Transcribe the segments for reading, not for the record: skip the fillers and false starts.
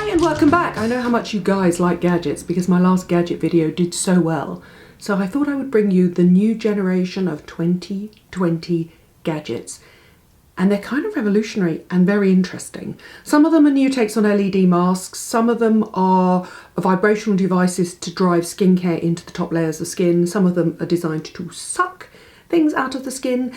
Hi and welcome back. I know how much you guys like gadgets because my last gadget video did so well. So I thought I would bring you the new generation of 2020 gadgets. And they're kind of revolutionary and very interesting. Some of them are new takes on LED masks. Some of them are vibrational devices to drive skincare into the top layers of skin. Some of them are designed to suck things out of the skin.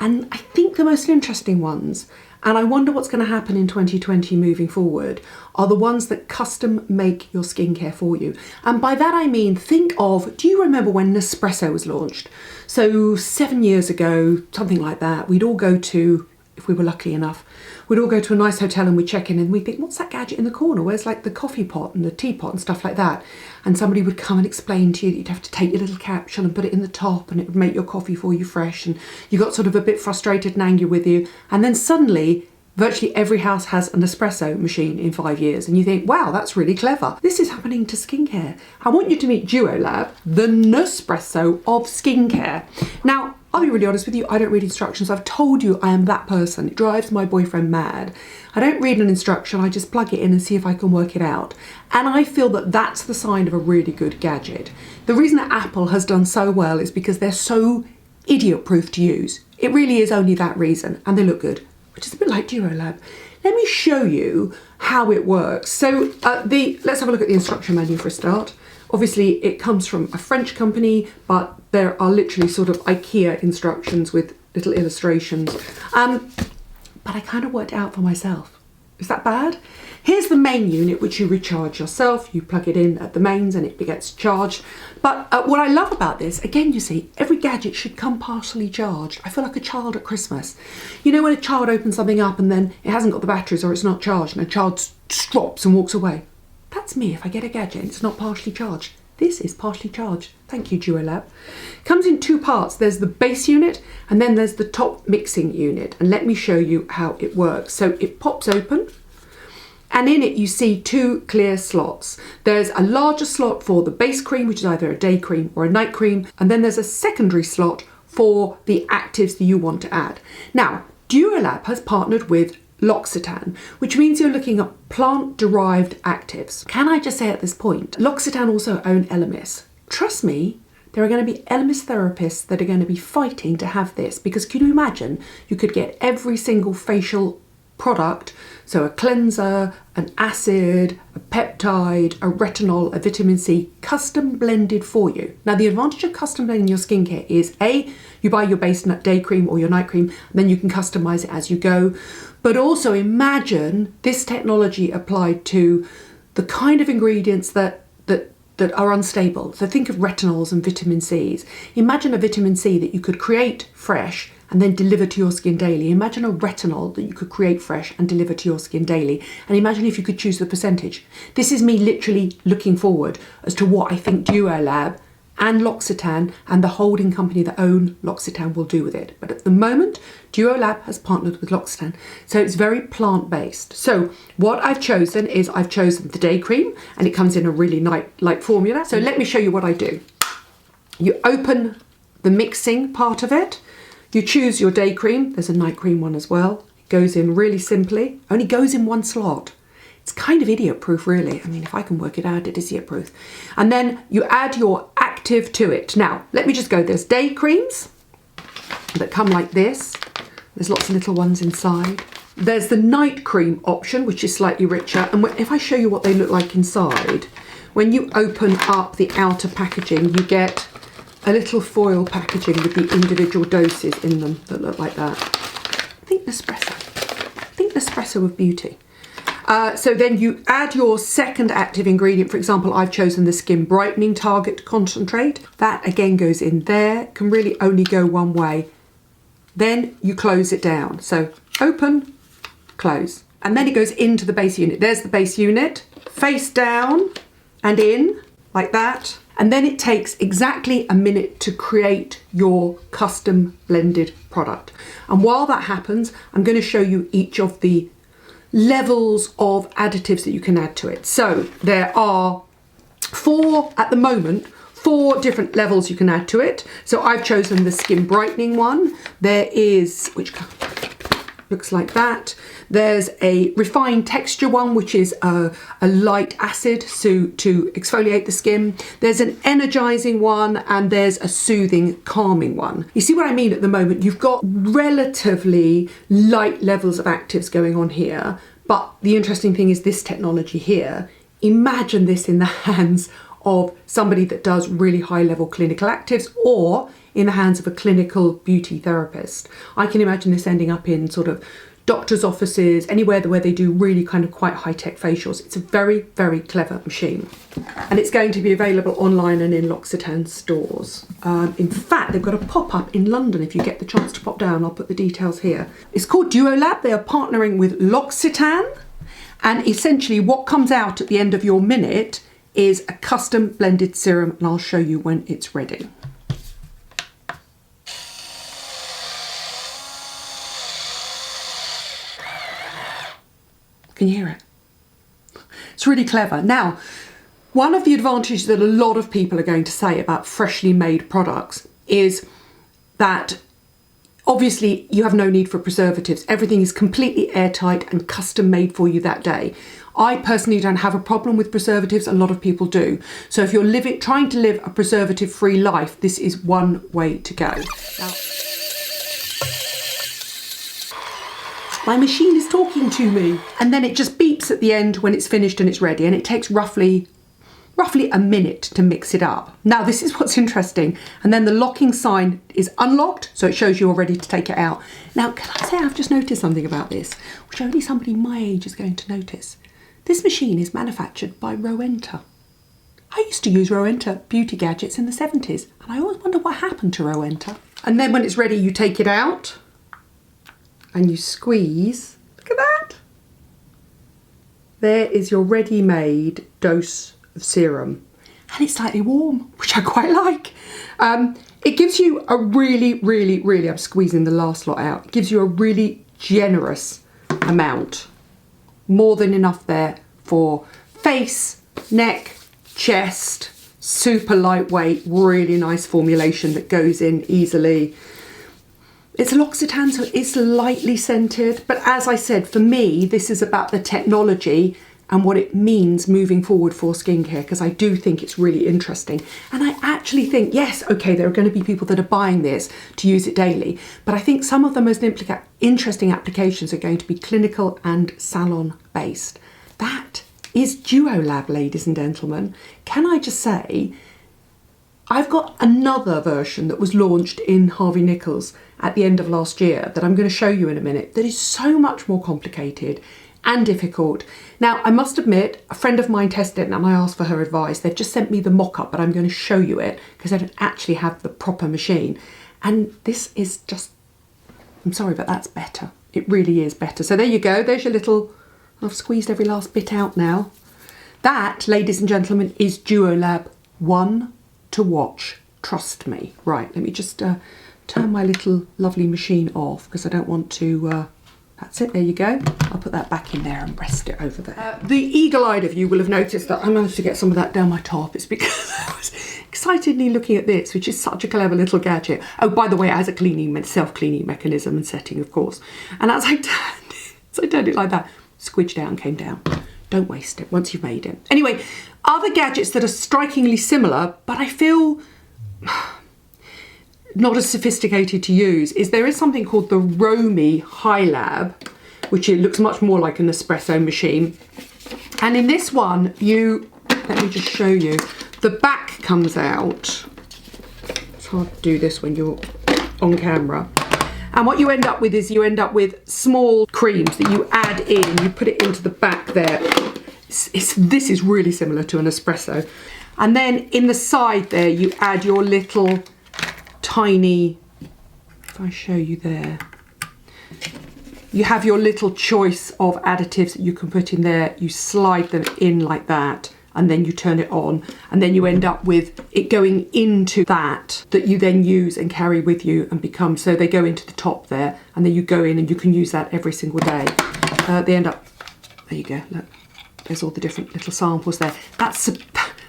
And I think the most interesting ones, and I wonder what's going to happen in 2020 moving forward, are the ones that custom make your skincare for you. And by that I mean, think of, do you remember when Nespresso was launched? So 7 years ago, something like that, we'd all go to, if we were lucky enough, we'd all go to a nice hotel and we'd check in and we'd think, what's that gadget in the corner? Where's like the coffee pot and the teapot and stuff like that? And somebody would come and explain to you that you'd have to take your little capsule and put it in the top and it would make your coffee for you fresh. And you got sort of a bit frustrated and angry with you. And then suddenly, virtually every house has an espresso machine in 5 years. And you think, wow, that's really clever. This is happening to skincare. I want you to meet ULTRASONIC, the Nespresso of skincare. Now, I'll be really honest with you, I don't read instructions. I've told you I am that person. It drives my boyfriend mad. I don't read an instruction, I just plug it in and see if I can work it out. And I feel that that's the sign of a really good gadget. The reason that Apple has done so well is because they're so idiot-proof to use. It really is only that reason, and they look good, which is a bit like Durolab. Let me show you how it works. So let's have a look at the instruction manual for a start. Obviously it comes from a French company, but there are literally sort of IKEA instructions with little illustrations. But I kind of worked it out for myself. Is that bad? Here's the main unit, which you recharge yourself. You plug it in at the mains and it gets charged. But what I love about this, again, you see, every gadget should come partially charged. I feel like a child at Christmas. You know when a child opens something up and then it hasn't got the batteries or it's not charged and a child stops and walks away? That's me if I get a gadget and it's not partially charged. This is partially charged. Thank you, ULTRASONIC. Comes in two parts. There's the base unit and then there's the top mixing unit. And let me show you how it works. So it pops open and in it you see two clear slots. There's a larger slot for the base cream, which is either a day cream or a night cream. And then there's a secondary slot for the actives that you want to add. Now, ULTRASONIC has partnered with L'Occitane, which means you're looking at plant-derived actives. Can I just say at this point, L'Occitane also own Elemis. Trust me, there are going to be Elemis therapists that are going to be fighting to have this, because can you imagine you could get every single facial product, so a cleanser, an acid, a peptide, a retinol, a vitamin C, custom blended for you. Now the advantage of custom blending your skincare is A, you buy your base day cream or your night cream, and then you can customize it as you go. But also imagine this technology applied to the kind of ingredients that are unstable. So think of retinols and vitamin Cs. Imagine a vitamin C that you could create fresh and then deliver to your skin daily. Imagine a retinol that you could create fresh and deliver to your skin daily. And imagine if you could choose the percentage. This is me literally looking forward as to what I think Durolab and L'Occitane and the holding company that own L'Occitane will do with it. But at the moment, Durolab has partnered with L'Occitane. So it's very plant-based. So what I've chosen is I've chosen the day cream and it comes in a really light formula. So let me show you what I do. You open the mixing part of it. You choose your day cream. There's a night cream one as well. It goes in really simply, only goes in one slot. It's kind of idiot-proof, really. I mean, if I can work it out, it is idiot-proof. And then you add your active to it. Now, let me just go. There's day creams that come like this. There's lots of little ones inside. There's the night cream option, which is slightly richer. And if I show you what they look like inside, when you open up the outer packaging, you get a little foil packaging with the individual doses in them that look like that. Think Nespresso of beauty. So then you add your second active ingredient. For example, I've chosen the Skin Brightening Target Concentrate. That again goes in there, can really only go one way. Then you close it down. So open, close. And then it goes into the base unit. There's the base unit, face down and in, like that. And then it takes exactly a minute to create your custom blended product. And while that happens, I'm going to show you each of the levels of additives that you can add to it. So there are at the moment, 4 different levels you can add to it. So I've chosen the Skin Brightening one. There is, which looks like that. There's a refined texture one, which is a light acid to exfoliate the skin. There's an energizing one, and there's a soothing, calming one. You see what I mean at the moment? You've got relatively light levels of actives going on here, but the interesting thing is this technology here. Imagine this in the hands of somebody that does really high level clinical actives, or in the hands of a clinical beauty therapist. I can imagine this ending up in sort of doctor's offices, anywhere where they do really kind of quite high-tech facials. It's a very, very clever machine. And it's going to be available online and in L'Occitane stores. In fact, they've got a pop-up in London. If you get the chance to pop down, I'll put the details here. It's called DuoLab. They are partnering with L'Occitane. And essentially what comes out at the end of your minute is a custom blended serum, and I'll show you when it's ready. Can you hear it? It's really clever. Now, one of the advantages that a lot of people are going to say about freshly made products is that obviously you have no need for preservatives. Everything is completely airtight and custom made for you that day. I personally don't have a problem with preservatives. A lot of people do. So if you're trying to live a preservative-free life, this is one way to go. Now, my machine is talking to me, and then it just beeps at the end when it's finished and it's ready, and it takes roughly a minute to mix it up. Now, this is what's interesting. And then the locking sign is unlocked, so it shows you're ready to take it out. Now, can I say I've just noticed something about this, which only somebody my age is going to notice. This machine is manufactured by Rowenta. I used to use Rowenta beauty gadgets in the 70s, and I always wonder what happened to Rowenta. And then when it's ready, you take it out and you squeeze. Look at that. There is your ready-made dose of serum, and it's slightly warm, which I quite like. It gives you a really, I'm squeezing the last lot out. It gives you a really generous amount. More than enough there for face, neck, chest, super lightweight, really nice formulation that goes in easily. It's L'Occitane, so it's lightly scented, but as I said, for me, this is about the technology and what it means moving forward for skincare, because I do think it's really interesting. And I actually think, yes, okay, there are going to be people that are buying this to use it daily, but I think some of the most interesting applications are going to be clinical and salon based. That is DuoLab, ladies and gentlemen. Can I just say, I've got another version that was launched in Harvey Nichols at the end of last year that I'm going to show you in a minute, that is so much more complicated and difficult. Now, I must admit, a friend of mine tested it and I asked for her advice. They've just sent me the mock-up, but I'm going to show you it because I don't actually have the proper machine. And this is just, I'm sorry, but that's better. It really is better. So there you go. There's your little, I've squeezed every last bit out now. That, ladies and gentlemen, is DuoLab. One to watch. Trust me. Right, let me just turn my little lovely machine off because I don't want to... That's it, there you go. I'll put that back in there and rest it over there. The eagle-eyed of you will have noticed that I managed to get some of that down my top. It's because I was excitedly looking at this, which is such a clever little gadget. Oh, by the way, it has a self-cleaning mechanism and setting, of course. And as I turned it like that, squidged out and came down. Don't waste it once you've made it. Anyway, other gadgets that are strikingly similar, but I feel not as sophisticated to use, is there is something called the Romi HiLab, which it looks much more like an Nespresso machine. And in this one, let me just show you, the back comes out. It's hard to do this when you're on camera. And what you end up with is small creams that you add in, you put it into the back there. This is really similar to an espresso. And then in the side there, you add your little tiny, if I show you there, you have your little choice of additives that you can put in there. You slide them in like that, and then you turn it on, and then you end up with it going into that you then use and carry with you and become, so they go into the top there, and then you go in and you can use that every single day. They end up, there you go, look, there's all the different little samples there. That's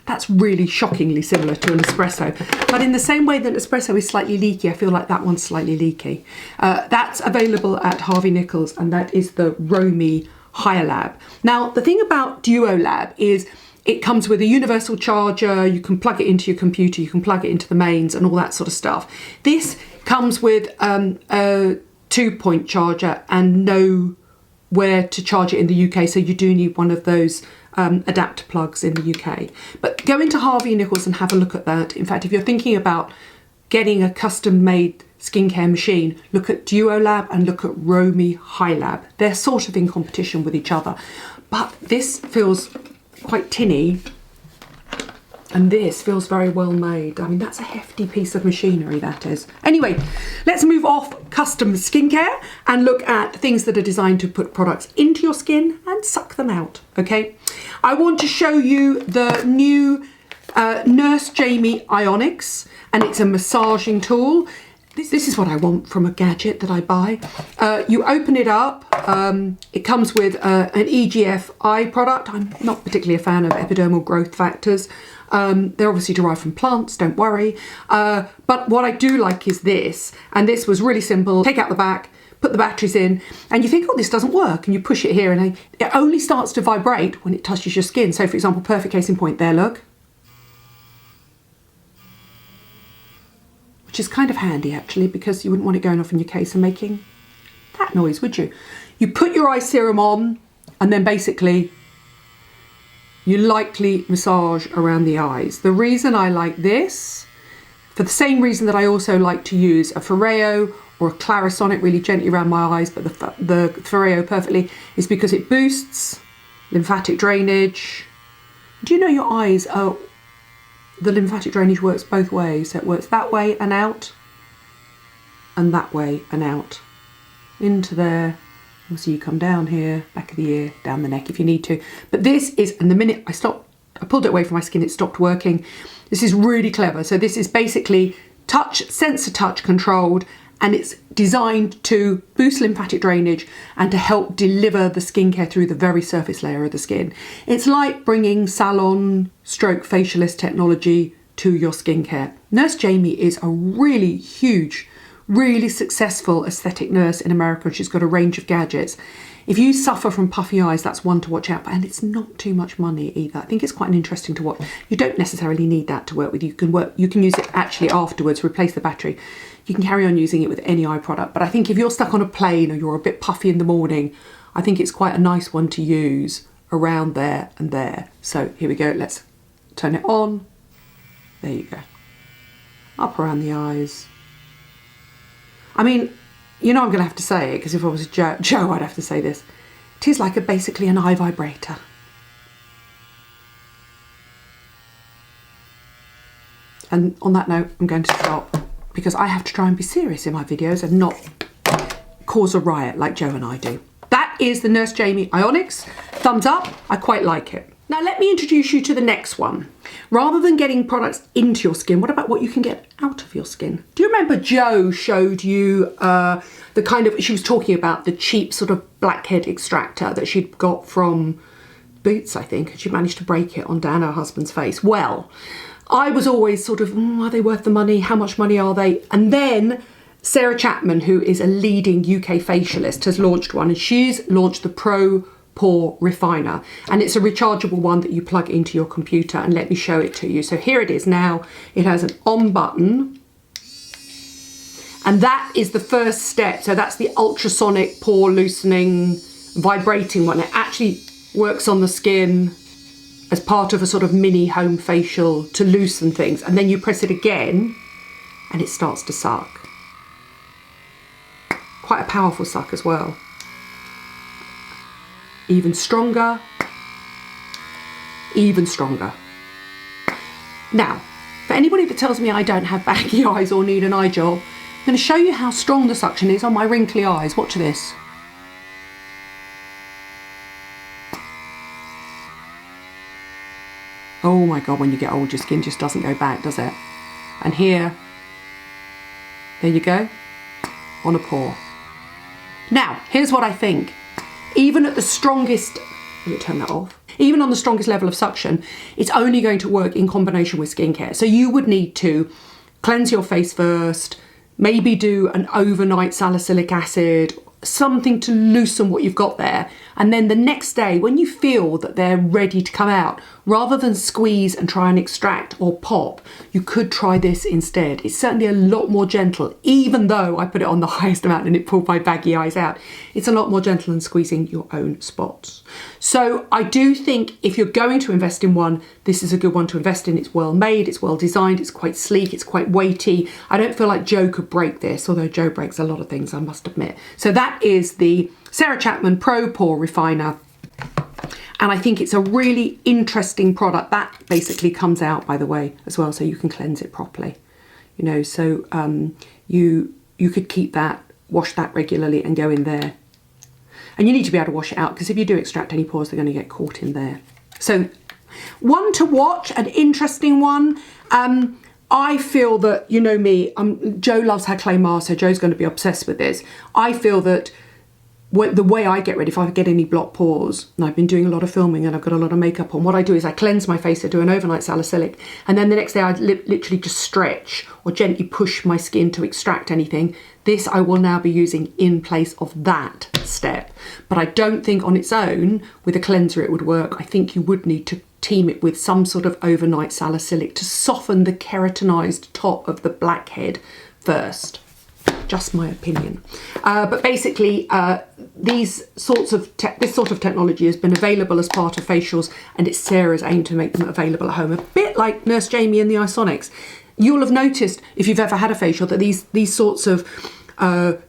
That's really shockingly similar to an espresso. But in the same way that espresso is slightly leaky, I feel like that one's slightly leaky. That's available at Harvey Nichols, and that is the Romi HiLab. Now, the thing about DuoLab is it comes with a universal charger. You can plug it into your computer, you can plug it into the mains and all that sort of stuff. This comes with a 2-point charger and nowhere to charge it in the UK, so you do need one of those adapter plugs in the UK. But go into Harvey Nichols and have a look at that. In fact, if you're thinking about getting a custom-made skincare machine, look at DuoLab and look at Romi HiLab. They're sort of in competition with each other, but this feels quite tinny and this feels very well made. I mean, that's a hefty piece of machinery, that is. Anyway, let's move off custom skincare and look at things that are designed to put products into your skin and suck them out, okay? I want to show you the new Nurse Jamie Ionics, and it's a massaging tool. This is what I want from a gadget that I buy. You open it up, it comes with an EGF eye product. I'm not particularly a fan of epidermal growth factors. They're obviously derived from plants, don't worry. But what I do like is this, and this was really simple. Take out the back, put the batteries in, and you think, oh, this doesn't work, and you push it here, and it only starts to vibrate when it touches your skin. So, for example, perfect case in point there, look. Which is kind of handy, actually, because you wouldn't want it going off in your case and making that noise, would you? You put your eye serum on, and then basically you lightly massage around the eyes. The reason I like this, for the same reason that I also like to use a Foreo or a Clarisonic really gently around my eyes, but the Foreo perfectly, is because it boosts lymphatic drainage. Do you know your eyes are... The lymphatic drainage works both ways, so it works that way and out, and that way and out. Into there, you'll see you come down here, back of the ear, down the neck if you need to. But this is, and the minute I pulled it away from my skin, it stopped working. This is really clever. So this is basically sensor touch controlled, and it's designed to boost lymphatic drainage and to help deliver the skincare through the very surface layer of the skin. It's like bringing salon stroke facialist technology to your skincare. Nurse Jamie is a really huge, really successful aesthetic nurse in America, and she's got a range of gadgets. If you suffer from puffy eyes, that's one to watch out for, and it's not too much money either. I think it's quite interesting to watch. You don't necessarily need that to work with. You can use it actually afterwards, replace the battery. You can carry on using it with any eye product, but I think if you're stuck on a plane or you're a bit puffy in the morning, I think it's quite a nice one to use around there and there. So here we go, let's turn it on. There you go. Up around the eyes. I mean, you know I'm going to have to say it, because if I was Joe, I'd have to say this. It is like basically an eye vibrator. And on that note, I'm going to stop, because I have to try and be serious in my videos and not cause a riot like Joe and I do. That is the Nurse Jamie Ionics. Thumbs up, I quite like it. Now let me introduce you to the next one. Rather than getting products into your skin, what about what you can get out of your skin? Do you remember Joe showed you the kind of, she was talking about the cheap sort of blackhead extractor that she'd got from Boots, I think, and she managed to break it on Dan, her husband's face. Well, I was always sort of, are they worth the money? How much money are they? And then Sarah Chapman, who is a leading UK facialist, has launched one, and she's launched the PORE Refiner, and it's a rechargeable one that you plug into your computer, and let me show it to you. So here it is now. It has an on button, and that is the first step. So that's the ultrasonic pore loosening vibrating one. It actually works on the skin as part of a sort of mini home facial to loosen things, and then you press it again and it starts to suck. Quite a powerful suck as well. Even stronger, even stronger. Now, for anybody that tells me I don't have baggy eyes or need an eye job, I'm going to show you how strong the suction is on my wrinkly eyes. Watch this. Oh my God, when you get old, your skin just doesn't go back, does it? And here, there you go, on a pore. Now, here's what I think. Even at the strongest, let me turn that off. even on the strongest level of suction, it's only going to work in combination with skincare. So you would need to cleanse your face first, maybe do an overnight salicylic acid, something to loosen what you've got there. And then the next day, when you feel that they're ready to come out, rather than squeeze and try and extract or pop, you could try this instead. It's certainly a lot more gentle, even though I put it on the highest amount and it pulled my baggy eyes out. It's a lot more gentle than squeezing your own spots. So I do think if you're going to invest in one, this is a good one to invest in. It's well made, it's well designed, it's quite sleek, it's quite weighty. I don't feel like Joe could break this, although Joe breaks a lot of things, I must admit. So that is the Sarah Chapman Pro Pore Refiner. And I think it's a really interesting product. That basically comes out, by the way, as well, so you can cleanse it properly. You know, so you could keep that, wash that regularly and go in there. And you need to be able to wash it out, because if you do extract any pores, they're going to get caught in there. So one to watch, an interesting one. I feel that, you know me, Joe loves her clay mask, so Joe's going to be obsessed with this. I feel that the way I get ready, if I get any blocked pores, and I've been doing a lot of filming and I've got a lot of makeup on, what I do is I cleanse my face, I do an overnight salicylic, and then the next day I literally just stretch or gently push my skin to extract anything. This I will now be using in place of that step. But I don't think on its own, with a cleanser, it would work. I think you would need to team it with some sort of overnight salicylic to soften the keratinized top of the blackhead first. Just my opinion. But basically, this sort of technology has been available as part of facials, and it's Sarah's aim to make them available at home, a bit like Nurse Jamie and the Isonics. You'll have noticed, if you've ever had a facial, that these sorts of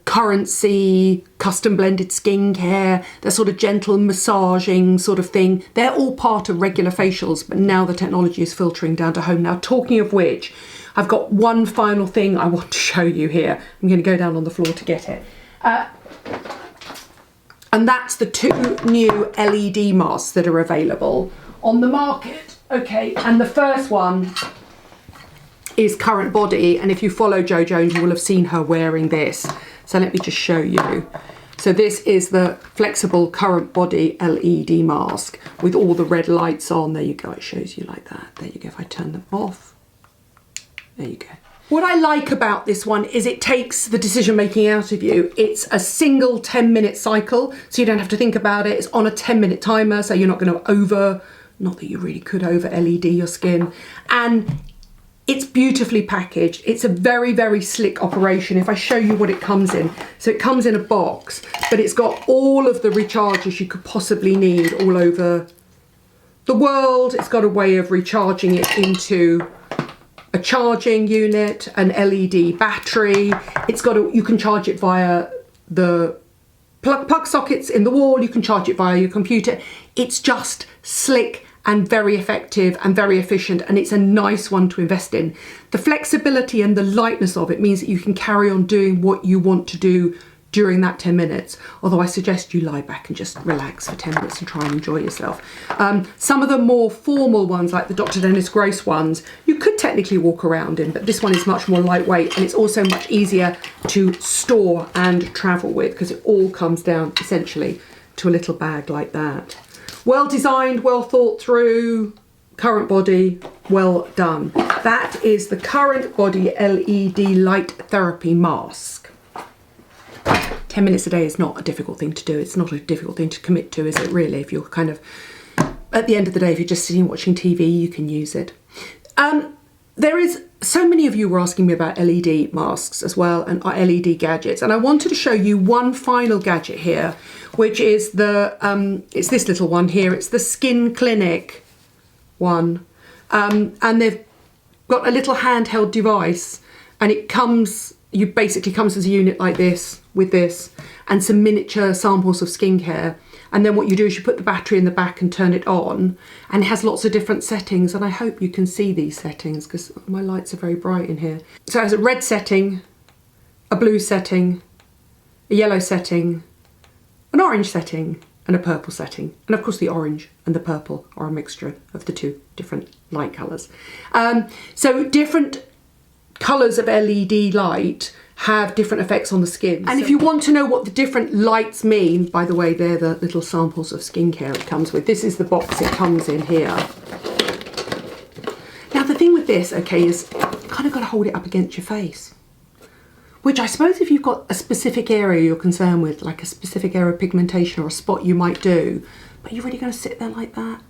currency, custom blended skincare, that sort of gentle massaging sort of thing, they're all part of regular facials, but now the technology is filtering down to home. Now, talking of which, I've got one final thing I want to show you here. I'm going to go down on the floor to get it. And that's the 2 new LED masks that are available on the market. Okay, and the first one is Current Body, and if you follow Jo Jones, you will have seen her wearing this. So let me just show you. So this is the flexible Current Body LED mask with all the red lights on. There you go, it shows you like that. There you go, if I turn them off. There you go. What I like about this one is it takes the decision making out of you. It's a single 10-minute cycle, so you don't have to think about it. It's on a 10-minute timer, so you're not going to not that you really could over LED your skin. And it's beautifully packaged. It's a very, very slick operation. If I show you what it comes in. So it comes in a box, but it's got all of the recharges you could possibly need all over the world. It's got a way of recharging it into a charging unit, an LED battery. You can charge it via the plug sockets in the wall. You can charge it via your computer. It's just slick and very effective and very efficient, and it's a nice one to invest in. The flexibility and the lightness of it means that you can carry on doing what you want to do during that 10 minutes, although I suggest you lie back and just relax for 10 minutes and try and enjoy yourself. Some of the more formal ones, like the Dr. Dennis Gross ones, you could technically walk around in, but this one is much more lightweight, and it's also much easier to store and travel with, because it all comes down essentially to a little bag like that. Well designed, well thought through, Current Body, well done. That is the Current Body LED Light Therapy Mask. 10 minutes a day is not a difficult thing to do. It's not a difficult thing to commit to, is it really? If you're kind of, at the end of the day, if you're just sitting watching TV, you can use it. So many of you were asking me about LED masks as well, and LED gadgets. And I wanted to show you one final gadget here, which is it's this little one here. It's the Skin Clinic one. And they've got a little handheld device, and it basically comes as a unit like this, with this, and some miniature samples of skincare. And then what you do is you put the battery in the back and turn it on, and it has lots of different settings, and I hope you can see these settings because my lights are very bright in here. So it has a red setting, a blue setting, a yellow setting, an orange setting, and a purple setting. And of course the orange and the purple are a mixture of the 2 different light colours. So different colours of LED light have different effects on the skin. And if you want to know what the different lights mean, by the way, they're the little samples of skincare it comes with. This is the box it comes in here. Now the thing with this, okay, is you kind of got to hold it up against your face. Which I suppose if you've got a specific area you're concerned with, like a specific area of pigmentation or a spot, you might do. But you're really going to sit there like that?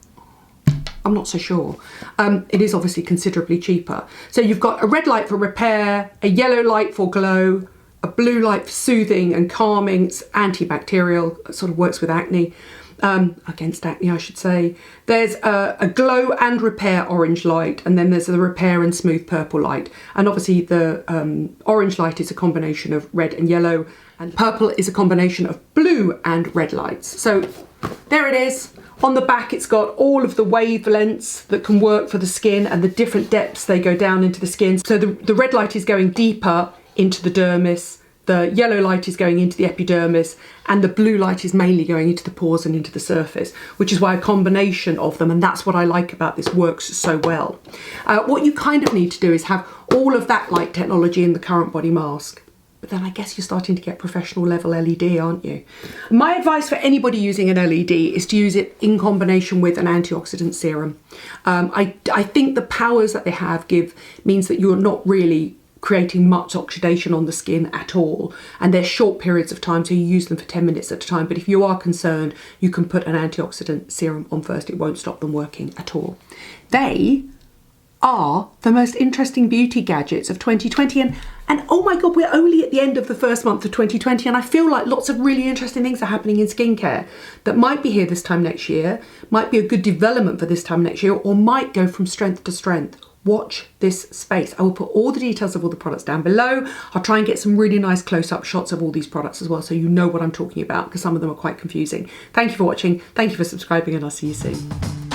I'm not so sure. It is obviously considerably cheaper. So you've got a red light for repair, a yellow light for glow, a blue light for soothing and calming. It's antibacterial, it sort of works with acne, against acne I should say. There's a glow and repair orange light, and then there's the repair and smooth purple light. And obviously the orange light is a combination of red and yellow, and purple is a combination of blue and red lights. So there it is. On the back, it's got all of the wavelengths that can work for the skin and the different depths they go down into the skin. So the red light is going deeper into the dermis, the yellow light is going into the epidermis, and the blue light is mainly going into the pores and into the surface, which is why a combination of them, and that's what I like about this, works so well. What you kind of need to do is have all of that light technology in the current body mask. But then I guess you're starting to get professional level LED, aren't you? My advice for anybody using an LED is to use it in combination with an antioxidant serum. I think the powers that they have means that you're not really creating much oxidation on the skin at all, and they're short periods of time, so you use them for 10 minutes at a time. But if you are concerned, you can put an antioxidant serum on first. It won't stop them working at all. They are the most interesting beauty gadgets of 2020, and oh my god, we're only at the end of the first month of 2020, and I feel like lots of really interesting things are happening in skincare that might be here this time next year, might be a good development for this time next year, or might go from strength to strength. Watch this space. I will put all the details of all the products down below. I'll try and get some really nice close-up shots of all these products as well, so you know what I'm talking about, because some of them are quite confusing. Thank you for watching, thank you for subscribing, and I'll see you soon.